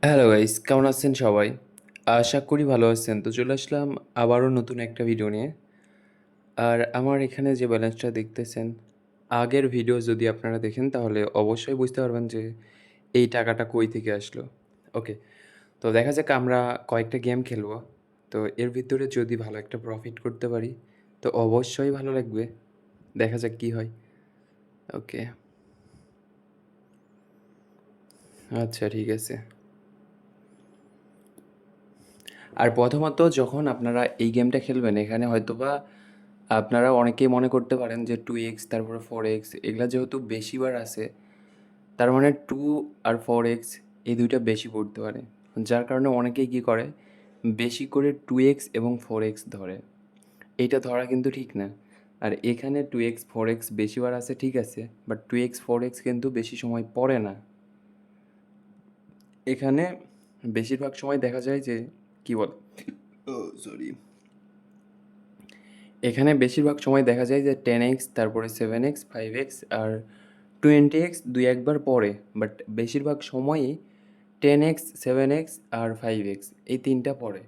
Hello guys, কেমন আছেন সবাই? আশা করি ভালো আছেন। তো চলে আসলাম আবারও নতুন একটা ভিডিও নিয়ে। আর আমার এখানে যে ব্যালেন্সটা দেখতেছেন, আগের ভিডিও যদি আপনারা দেখেন তাহলে অবশ্যই বুঝতে পারবেন যে এই টাকাটা কই থেকে আসলো। ওকে, তো দেখা যাক আমরা কয়েকটা গেম খেলবো। তো এর ভিতরে যদি ভালো একটা প্রফিট করতে পারি তো অবশ্যই ভালো লাগবে। দেখা যাক কী হয়। ওকে, আচ্ছা ঠিক আছে। আর প্রথমত যখন আপনারা এই গেমটা খেলবেন এখানে হয়তোবা আপনারা অনেকেই মনে করতে পারেন যে 2x তারপরে 4x এগুলা যেহেতু বেশিবার আসে, তার মানে 2 আর 4x এই দুইটা বেশি পড়তে পারে। যার কারণে অনেকেই কী করে বেশি করে 2x এবং 4x ধরে। এইটা ধরা কিন্তু ঠিক না। আর এখানে 2x 4x বেশিবার আসে ঠিক আছে, বাট 2x 4x কিন্তু বেশি সময় পড়ে না। এখানে বেশিরভাগ সময় দেখা যায় যে কী বলে, ও সরি, এখানে বেশিরভাগ সময় দেখা যায় যে 10x তারপরে 7x 5x আর 20x দুই একবার পড়ে, বাট বেশিরভাগ সময়ই 10x 7x আর 5x এই তিনটা পড়ে।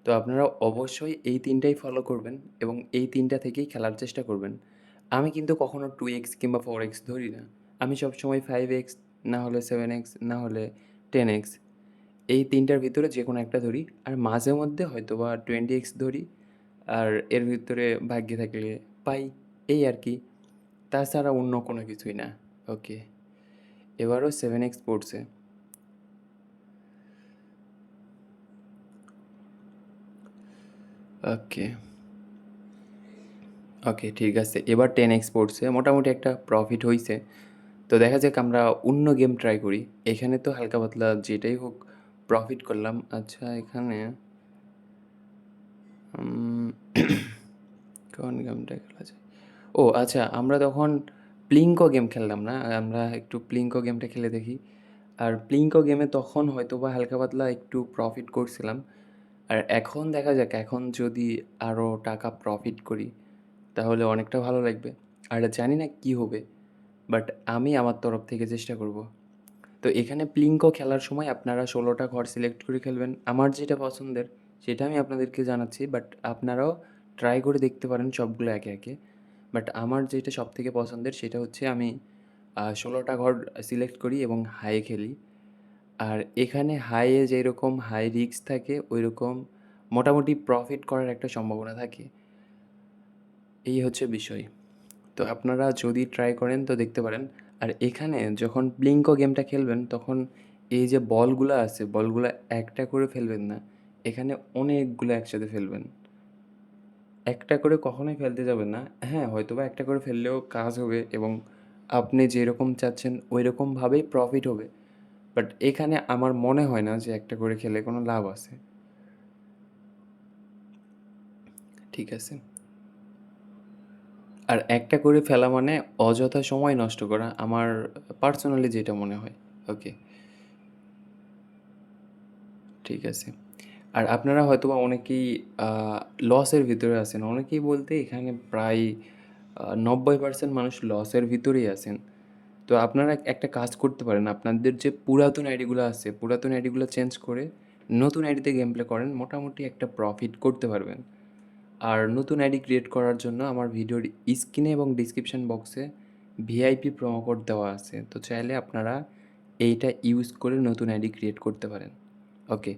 তো আপনারা অবশ্যই এই তিনটাই ফলো করবেন এবং এই তিনটা থেকেই খেলার চেষ্টা করবেন। আমি কিন্তু কখনো 2x কিংবা 4x ধরি না। আমি সবসময় 5x না হলে 7x না হলে 10x এই তিনটার ভিতরে যে কোনো একটা ধরি। আর মাঝে মধ্যে হয়তো বা 20x ধরি। আর এর ভিতরে ভাগ্যে থাকলে পাই, এই আর কি। তাছাড়া অন্য কোনো কিছুই না। ওকে, এবারও 7x পড়ছে। ওকে, ওকে ঠিক আছে। এবার 10x পড়ছে। মোটামুটি একটা প্রফিট হইছে। তো দেখা যাক আমরা অন্য গেম ট্রাই করি। এখানে তো হালকা পাতলা যেটাই হোক প্রফিট করলাম। আচ্ছা এখানে উম কোন গেমটা খেলা যায়? ও আচ্ছা, আমরা তখন প্লিঙ্কো গেম খেললাম না? আমরা একটু প্লিঙ্কো গেমটা খেলে দেখি। আর প্লিঙ্কো গেমে তখন হয়তোবা হালকা পাতলা একটু প্রফিট করছিলাম। আর এখন দেখা যাক, এখন যদি আরও টাকা প্রফিট করি তাহলে অনেকটা ভালো লাগবে। আর জানি না কী হবে, বাট আমি আমার তরফ থেকে চেষ্টা করব। তো এখানে প্লিঙ্কো খেলার সময় আপনারা 16টা ঘর সিলেক্ট করে খেলবেন। আমার যেটা পছন্দের সেটা আমি আপনাদেরকে জানাচ্ছি, বাট আপনারাও ট্রাই করে দেখতে পারেন সবগুলো একে একে। বাট আমার যেটা সবথেকে পছন্দের সেটা হচ্ছে আমি 16টা ঘর সিলেক্ট করি এবং হাইয়ে খেলি। আর এখানে হাইয়ে যেরকম হাই রিস্ক থাকে ওই রকম মোটামুটি প্রফিট করার একটা সম্ভাবনা থাকে। এই হচ্ছে বিষয়। তো আপনারা যদি ট্রাই করেন তো দেখতে পারেন। আর এখানে যখন প্লিঙ্কো গেমটা খেলবেন তখন এই যে বলগুলা আছে বলগুলা একটা করে ফেলবেন না, এখানে অনেকগুলো একসাথে ফেলবেন। একটা করে কখনোই ফেলতে যাবেন না। হ্যাঁ, হয়তোবা একটা করে ফেললেও কাজ হবে এবং আপনি যেরকম চাচ্ছেন ওই রকমভাবেই প্রফিট হবে। বাট এখানে আমার মনে হয় না যে একটা করে খেলে কোনো লাভ আছে। ঠিক আছে? আর একটা করে ফেলা মানে অযথা সময় নষ্ট করা, আমার পার্সোনালি যেটা মনে হয়। ওকে, ঠিক আছে। আর আপনারা হয়তোবা অনেকেই লসের ভিতরে আছেন। অনেকেই বলতে এখানে প্রায় 90% মানুষ লসের ভিতরেই আছেন। তো আপনারা একটা কাজ করতে পারেন। আপনাদের যে পুরাতন আইডিগুলো আছে, পুরাতন আইডিগুলো চেঞ্জ করে নতুন আইডিতে গেম প্লে করেন। মোটামুটি একটা প্রফিট করতে পারবেন। আর নতুন আইডি ক্রিয়েট করার জন্য আমার ভিডিওর স্ক্রিনে এবং ডিসক্রিপশন বক্সে ভিআইপি প্রোমো কোড দেওয়া আছে। তো চাইলে আপনারা এইটা ইউজ করে নতুন আইডি ক্রিয়েট করতে পারেন। ওকে,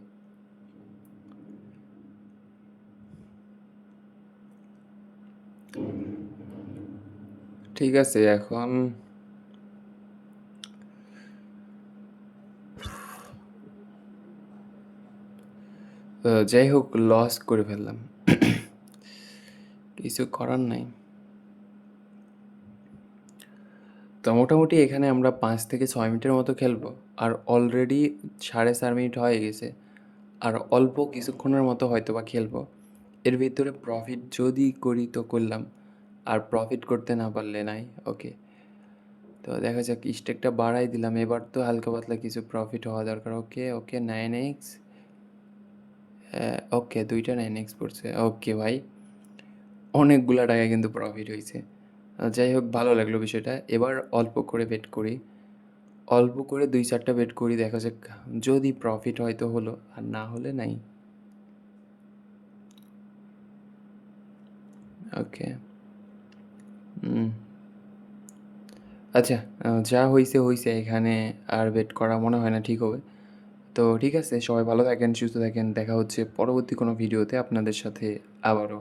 ঠিক আছে। এখন যাই হোক, লস করে ফেললাম। কিছু করার নাই। তো মোটামুটি এখানে আমরা 5 থেকে 6 মিনিটের মতো খেলবো। আর অলরেডি 4.5 মিনিট হয়ে গেছে। আর অল্প কিছুক্ষণের মতো হয়তো বা খেলবো। এর ভিতরে প্রফিট যদি করি তো করলাম, আর প্রফিট করতে না পারলে নাই। ওকে, তো দেখা যাক, স্টেকটা বাড়াই দিলাম। এবার তো হালকা পাতলা কিছু প্রফিট হওয়া দরকার। ওকে ওকে, 9x। ওকে, দুইটা 9x পড়ছে। ওকে ভাই, অনেকগুলা টাকা কিন্তু প্রফিট হয়েছে। যাই হোক, ভালো লাগলো বিষয়টা। এবার অল্প করে বেট করি। অল্প করে 2-4টা বেট করি, দেখা যাক। যদি প্রফিট হয় তো হলো, আর না হলে নাই। ওকে। আচ্ছা, যা হইছে হইছে, এখানে আর বেট করা মনে হয় না ঠিক হবে। তো ঠিক আছে, সবাই ভালো থাকেন, সুস্থ থাকেন। দেখা হচ্ছে পরবর্তী কোনো ভিডিওতে আপনাদের সাথে আবারও।